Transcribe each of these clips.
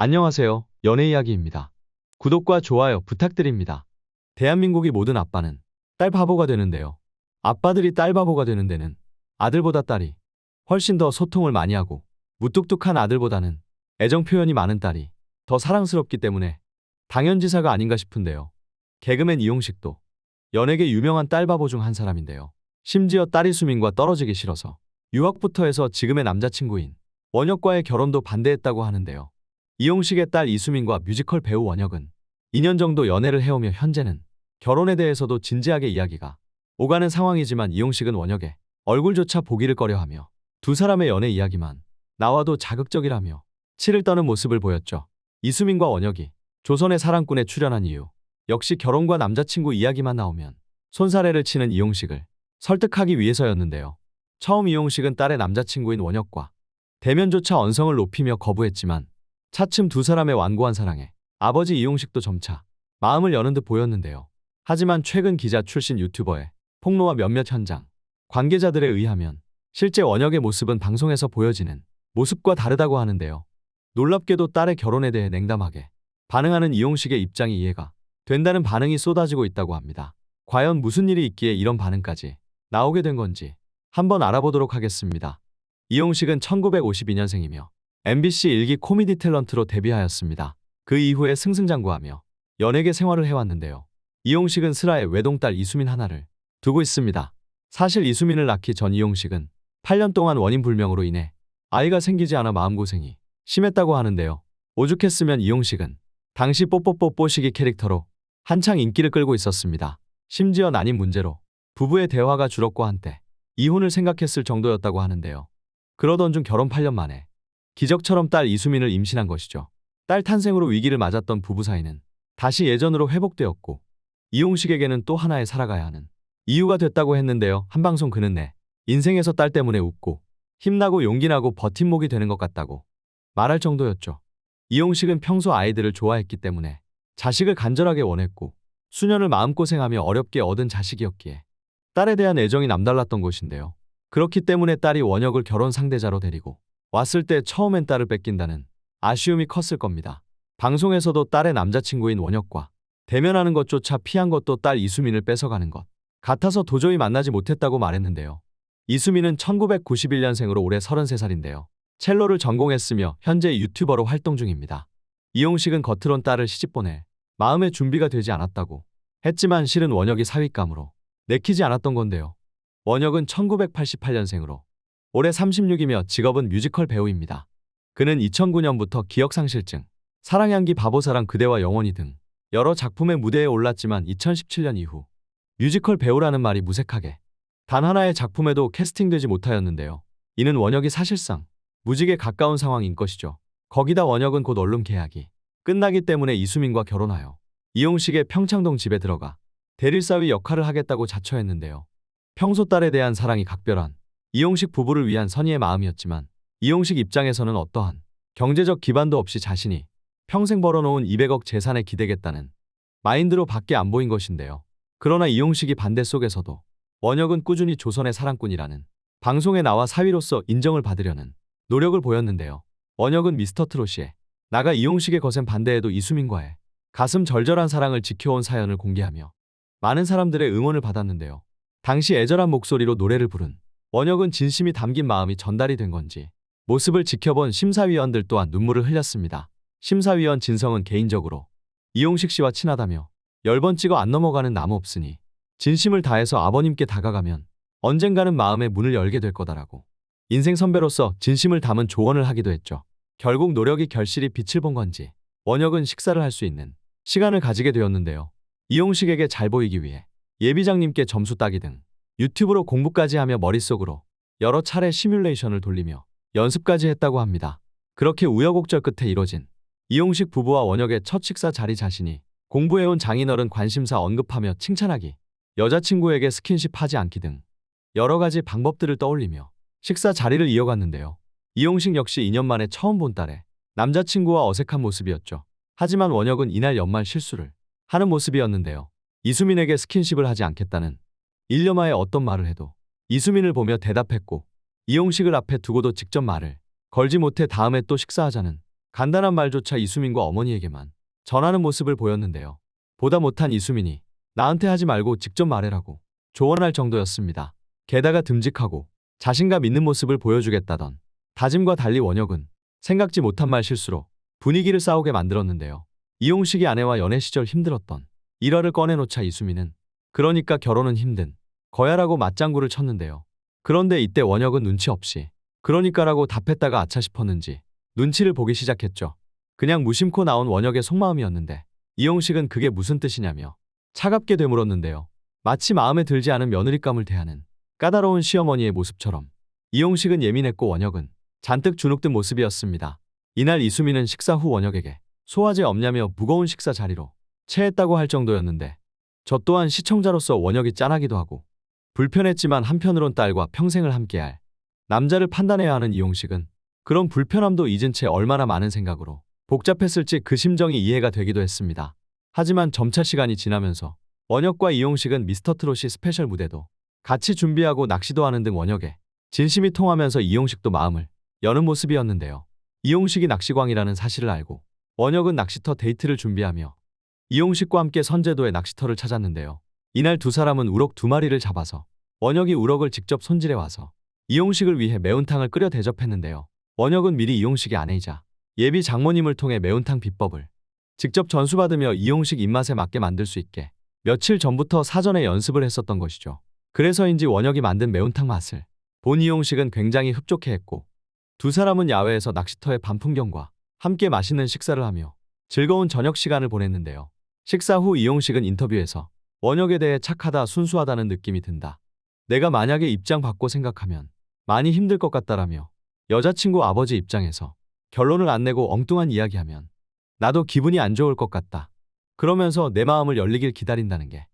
안녕하세요. 연애이야기입니다. 구독과 좋아요 부탁드립니다. 대한민국의 모든 아빠는 딸 바보가 되는데요. 아빠들이 딸 바보가 되는 데는 아들보다 딸이 훨씬 더 소통을 많이 하고 무뚝뚝한 아들보다는 애정 표현이 많은 딸이 더 사랑스럽기 때문에 당연지사가 아닌가 싶은데요. 개그맨 이용식도 연예계 유명한 딸 바보 중 한 사람인데요. 심지어 딸 이수민과 떨어지기 싫어서 유학부터 해서 지금의 남자친구인 원혁과의 결혼도 반대했다고 하는데요. 이용식의 딸 이수민과 뮤지컬 배우 원혁은 2년 정도 연애를 해오며 현재는 결혼에 대해서도 진지하게 이야기가 오가는 상황이지만 이용식은 원혁의 얼굴조차 보기를 꺼려하며 두 사람의 연애 이야기만 나와도 자극적이라며 치를 떠는 모습을 보였죠. 이수민과 원혁이 조선의 사랑꾼에 출연한 이유 역시 결혼과 남자친구 이야기만 나오면 손사래를 치는 이용식을 설득하기 위해서였는데요. 처음 이용식은 딸의 남자친구인 원혁과 대면조차 언성을 높이며 거부했지만 차츰 두 사람의 완고한 사랑에 아버지 이용식도 점차 마음을 여는 듯 보였는데요. 하지만 최근 기자 출신 유튜버의 폭로와 몇몇 현장 관계자들에 의하면 실제 원혁의 모습은 방송에서 보여지는 모습과 다르다고 하는데요. 놀랍게도 딸의 결혼에 대해 냉담하게 반응하는 이용식의 입장이 이해가 된다는 반응이 쏟아지고 있다고 합니다. 과연 무슨 일이 있기에 이런 반응까지 나오게 된 건지 한번 알아보도록 하겠습니다. 이용식은 1952년생이며 MBC 일기 코미디 탤런트로 데뷔하였습니다. 그 이후에 승승장구하며 연예계 생활을 해왔는데요. 이용식은 슬아의 외동딸 이수민 하나를 두고 있습니다. 사실 이수민을 낳기 전 이용식은 8년 동안 원인불명으로 인해 아이가 생기지 않아 마음고생이 심했다고 하는데요. 오죽했으면 이용식은 당시 뽀뽀뽀뽀시기 캐릭터로 한창 인기를 끌고 있었습니다. 심지어 난임 문제로 부부의 대화가 줄었고 한때 이혼을 생각했을 정도였다고 하는데요. 그러던 중 결혼 8년 만에 기적처럼 딸 이수민을 임신한 것이죠. 딸 탄생으로 위기를 맞았던 부부 사이는 다시 예전으로 회복되었고 이용식에게는 또 하나의 살아가야 하는 이유가 됐다고 했는데요. 한 방송 그는 내 인생에서 딸 때문에 웃고 힘나고 용기나고 버팀목이 되는 것 같다고 말할 정도였죠. 이용식은 평소 아이들을 좋아했기 때문에 자식을 간절하게 원했고 수년을 마음고생하며 어렵게 얻은 자식이었기에 딸에 대한 애정이 남달랐던 것인데요. 그렇기 때문에 딸이 원혁을 결혼 상대자로 데리고 왔을 때 처음엔 딸을 뺏긴다는 아쉬움이 컸을 겁니다. 방송에서도 딸의 남자친구인 원혁과 대면하는 것조차 피한 것도 딸 이수민을 뺏어가는 것 같아서 도저히 만나지 못했다고 말했는데요. 이수민은 1991년생으로 올해 33살인데요. 첼로를 전공했으며 현재 유튜버로 활동 중입니다. 이용식은 겉으론 딸을 시집보낼 마음의 준비가 되지 않았다고 했지만 실은 원혁이 사윗감으로 내키지 않았던 건데요. 원혁은 1988년생으로 올해 36이며 직업은 뮤지컬 배우입니다. 그는 2009년부터 기억상실증, 사랑향기 바보사랑 그대와 영원히 등 여러 작품의 무대에 올랐지만 2017년 이후 뮤지컬 배우라는 말이 무색하게 단 하나의 작품에도 캐스팅되지 못하였는데요. 이는 원혁이 사실상 무직에 가까운 상황인 것이죠. 거기다 원혁은 곧 언론 계약이 끝나기 때문에 이수민과 결혼하여 이용식의 평창동 집에 들어가 대릴사위 역할을 하겠다고 자처했는데요. 평소 딸에 대한 사랑이 각별한 이용식 부부를 위한 선의의 마음이었지만 이용식 입장에서는 어떠한 경제적 기반도 없이 자신이 평생 벌어놓은 200억 재산에 기대겠다는 마인드로 밖에 안 보인 것인데요. 그러나 이용식이 반대 속에서도 원혁은 꾸준히 조선의 사랑꾼이라는 방송에 나와 사위로서 인정을 받으려는 노력을 보였는데요. 원혁은 미스터트롯에 나가 이용식의 거센 반대에도 이수민과의 가슴 절절한 사랑을 지켜온 사연을 공개하며 많은 사람들의 응원을 받았는데요. 당시 애절한 목소리로 노래를 부른 원혁은 진심이 담긴 마음이 전달이 된 건지 모습을 지켜본 심사위원들 또한 눈물을 흘렸습니다. 심사위원 진성은 개인적으로 이용식 씨와 친하다며 10번 찍어 안 넘어가는 나무 없으니 진심을 다해서 아버님께 다가가면 언젠가는 마음의 문을 열게 될 거다라고 인생 선배로서 진심을 담은 조언을 하기도 했죠. 결국 노력이 결실이 빛을 본 건지 원혁은 식사를 할 수 있는 시간을 가지게 되었는데요. 이용식에게 잘 보이기 위해 예비장님께 점수 따기 등 유튜브로 공부까지 하며 머릿속으로 여러 차례 시뮬레이션을 돌리며 연습까지 했다고 합니다. 그렇게 우여곡절 끝에 이뤄진 이용식 부부와 원혁의 첫 식사 자리 자신이 공부해온 장인어른 관심사 언급하며 칭찬하기, 여자친구에게 스킨십 하지 않기 등 여러 가지 방법들을 떠올리며 식사 자리를 이어갔는데요. 이용식 역시 2년 만에 처음 본 딸의 남자친구와 어색한 모습이었죠. 하지만 원혁은 이날 연말 실수를 하는 모습이었는데요. 이수민에게 스킨십을 하지 않겠다는 일념하에 어떤 말을 해도 이수민을 보며 대답했고 이용식을 앞에 두고도 직접 말을 걸지 못해 다음에 또 식사하자는 간단한 말조차 이수민과 어머니에게만 전하는 모습을 보였는데요. 보다 못한 이수민이 나한테 하지 말고 직접 말해라고 조언할 정도였습니다. 게다가 듬직하고 자신감 있는 모습을 보여주겠다던 다짐과 달리 원혁은 생각지 못한 말 실수로 분위기를 싸우게 만들었는데요. 이용식이 아내와 연애 시절 힘들었던 일화를 꺼내놓자 이수민은 그러니까 결혼은 힘든 거야라고 맞장구를 쳤는데요. 그런데 이때 원혁은 눈치 없이 그러니까라고 답했다가 아차 싶었는지 눈치를 보기 시작했죠. 그냥 무심코 나온 원혁의 속마음이었는데 이용식은 그게 무슨 뜻이냐며 차갑게 되물었는데요. 마치 마음에 들지 않은 며느리감을 대하는 까다로운 시어머니의 모습처럼 이용식은 예민했고 원혁은 잔뜩 주눅든 모습이었습니다. 이날 이수민은 식사 후 원혁에게 소화제 없냐며 무거운 식사 자리로 체했다고 할 정도였는데 저 또한 시청자로서 원혁이 짠하기도 하고 불편했지만 한편으론 딸과 평생을 함께할 남자를 판단해야 하는 이용식은 그런 불편함도 잊은 채 얼마나 많은 생각으로 복잡했을지 그 심정이 이해가 되기도 했습니다. 하지만 점차 시간이 지나면서 원혁과 이용식은 미스터트롯이 스페셜 무대도 같이 준비하고 낚시도 하는 등 원혁에 진심이 통하면서 이용식도 마음을 여는 모습이었는데요. 이용식이 낚시광이라는 사실을 알고 원혁은 낚시터 데이트를 준비하며 이용식과 함께 선제도의 낚시터를 찾았는데요. 이날 두 사람은 우럭 2마리를 잡아서 원혁이 우럭을 직접 손질해 와서 이용식을 위해 매운탕을 끓여 대접했는데요. 원혁은 미리 이용식의 아내이자 예비 장모님을 통해 매운탕 비법을 직접 전수받으며 이용식 입맛에 맞게 만들 수 있게 며칠 전부터 사전에 연습을 했었던 것이죠. 그래서인지 원혁이 만든 매운탕 맛을 본 이용식은 굉장히 흡족해했고 두 사람은 야외에서 낚시터의 밤 풍경과 함께 맛있는 식사를 하며 즐거운 저녁 시간을 보냈는데요. 식사 후 이용식은 인터뷰에서 원혁에 대해 착하다, 순수하다는 느낌이 든다. 내가 만약에 입장 바꿔 생각하면 많이 힘들 것 같다라며 여자친구 아버지 입장에서 결론을 안 내고 엉뚱한 이야기하면 나도 기분이 안 좋을 것 같다. 그러면서 내 마음을 열리길 기다린다는 게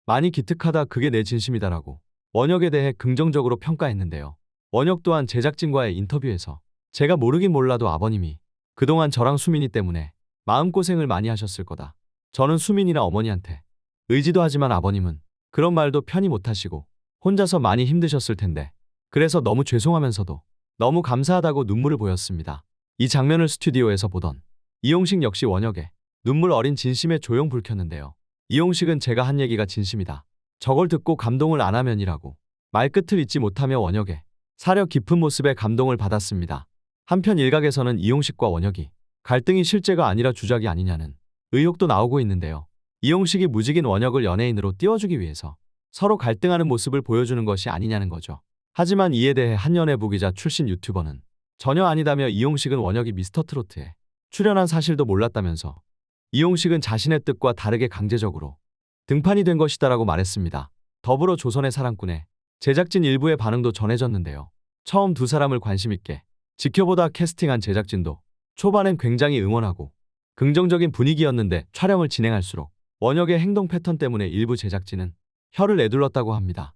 많이 기특하다, 그게 내 진심이다라고 원혁에 대해 긍정적으로 평가했는데요. 원혁 또한 제작진과의 인터뷰에서 제가 모르긴 몰라도 아버님이 그동안 저랑 수민이 때문에 마음고생을 많이 하셨을 거다. 저는 수민이나 어머니한테 의지도 하지만 아버님은 그런 말도 편히 못하시고 혼자서 많이 힘드셨을 텐데 그래서 너무 죄송하면서도 너무 감사하다고 눈물을 보였습니다. 이 장면을 스튜디오에서 보던 이용식 역시 원혁의 눈물 어린 진심에 조용 불 켰는데요. 이용식은 제가 한 얘기가 진심이다. 저걸 듣고 감동을 안 하면이라고 말끝을 잇지 못하며 원혁의 사려 깊은 모습에 감동을 받았습니다. 한편 일각에서는 이용식과 원혁이 갈등이 실제가 아니라 주작이 아니냐는 의혹도 나오고 있는데요. 이용식이 무직인 원혁을 연예인으로 띄워주기 위해서 서로 갈등하는 모습을 보여주는 것이 아니냐는 거죠. 하지만 이에 대해 한연애부 기자 출신 유튜버는 전혀 아니다며 이용식은 원혁이 미스터트로트에 출연한 사실도 몰랐다면서 이용식은 자신의 뜻과 다르게 강제적으로 등판이 된 것이다라고 말했습니다. 더불어 조선의 사랑꾼에 제작진 일부의 반응도 전해졌는데요. 처음 두 사람을 관심있게 지켜보다 캐스팅한 제작진도 초반엔 굉장히 응원하고 긍정적인 분위기였는데 촬영을 진행할수록 원혁의 행동 패턴 때문에 일부 제작진은 혀를 내둘렀다고 합니다.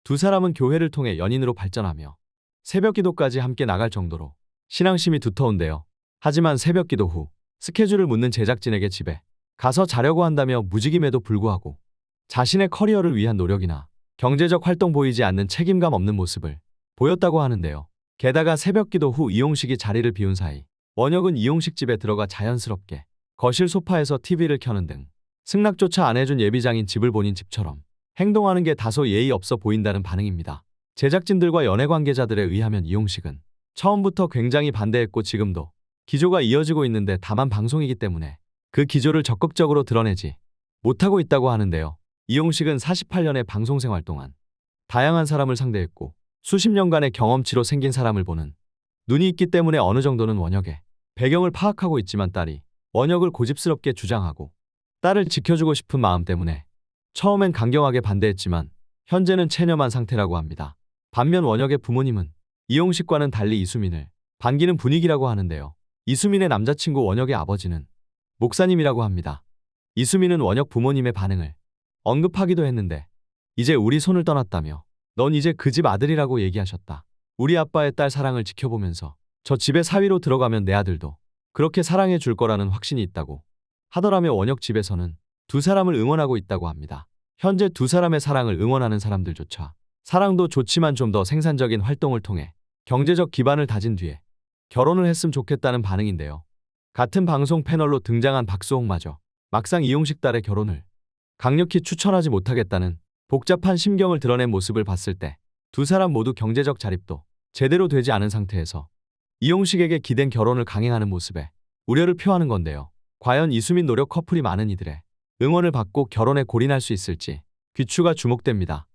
두 사람은 교회를 통해 연인으로 발전하며 새벽기도까지 함께 나갈 정도로 신앙심이 두터운데요. 하지만 새벽기도 후 스케줄을 묻는 제작진에게 집에 가서 자려고 한다며 무직임에도 불구하고 자신의 커리어를 위한 노력이나 경제적 활동 보이지 않는 책임감 없는 모습을 보였다고 하는데요. 게다가 새벽기도 후 이용식이 자리를 비운 사이 원혁은 이용식 집에 들어가 자연스럽게 거실 소파에서 TV를 켜는 등 승낙조차 안 해준 예비장인 집을 본인 집처럼 행동하는 게 다소 예의 없어 보인다는 반응입니다. 제작진들과 연예 관계자들에 의하면 이용식은 처음부터 굉장히 반대했고 지금도 기조가 이어지고 있는데 다만 방송이기 때문에 그 기조를 적극적으로 드러내지 못하고 있다고 하는데요. 이용식은 48년의 방송 생활 동안 다양한 사람을 상대했고 수십 년간의 경험치로 생긴 사람을 보는 눈이 있기 때문에 어느 정도는 원혁의 배경을 파악하고 있지만 딸이 원혁을 고집스럽게 주장하고 딸을 지켜주고 싶은 마음 때문에 처음엔 강경하게 반대했지만 현재는 체념한 상태라고 합니다. 반면 원혁의 부모님은 이용식과는 달리 이수민을 반기는 분위기라고 하는데요. 이수민의 남자친구 원혁의 아버지는 목사님이라고 합니다. 이수민은 원혁 부모님의 반응을 언급하기도 했는데 이제 우리 손을 떠났다며 넌 이제 그 집 아들이라고 얘기하셨다. 우리 아빠의 딸 사랑을 지켜보면서 저 집에 사위로 들어가면 내 아들도 그렇게 사랑해 줄 거라는 확신이 있다고 하더라며 원혁 집에서는 두 사람을 응원하고 있다고 합니다. 현재 두 사람의 사랑을 응원하는 사람들조차 사랑도 좋지만 좀 더 생산적인 활동을 통해 경제적 기반을 다진 뒤에 결혼을 했으면 좋겠다는 반응인데요. 같은 방송 패널로 등장한 박수홍마저 막상 이용식 딸의 결혼을 강력히 추천하지 못하겠다는 복잡한 심경을 드러낸 모습을 봤을 때 두 사람 모두 경제적 자립도 제대로 되지 않은 상태에서 이용식에게 기댄 결혼을 강행하는 모습에 우려를 표하는 건데요. 과연 이수민 노력 커플이 많은 이들의 응원을 받고 결혼에 골인할 수 있을지 귀추가 주목됩니다.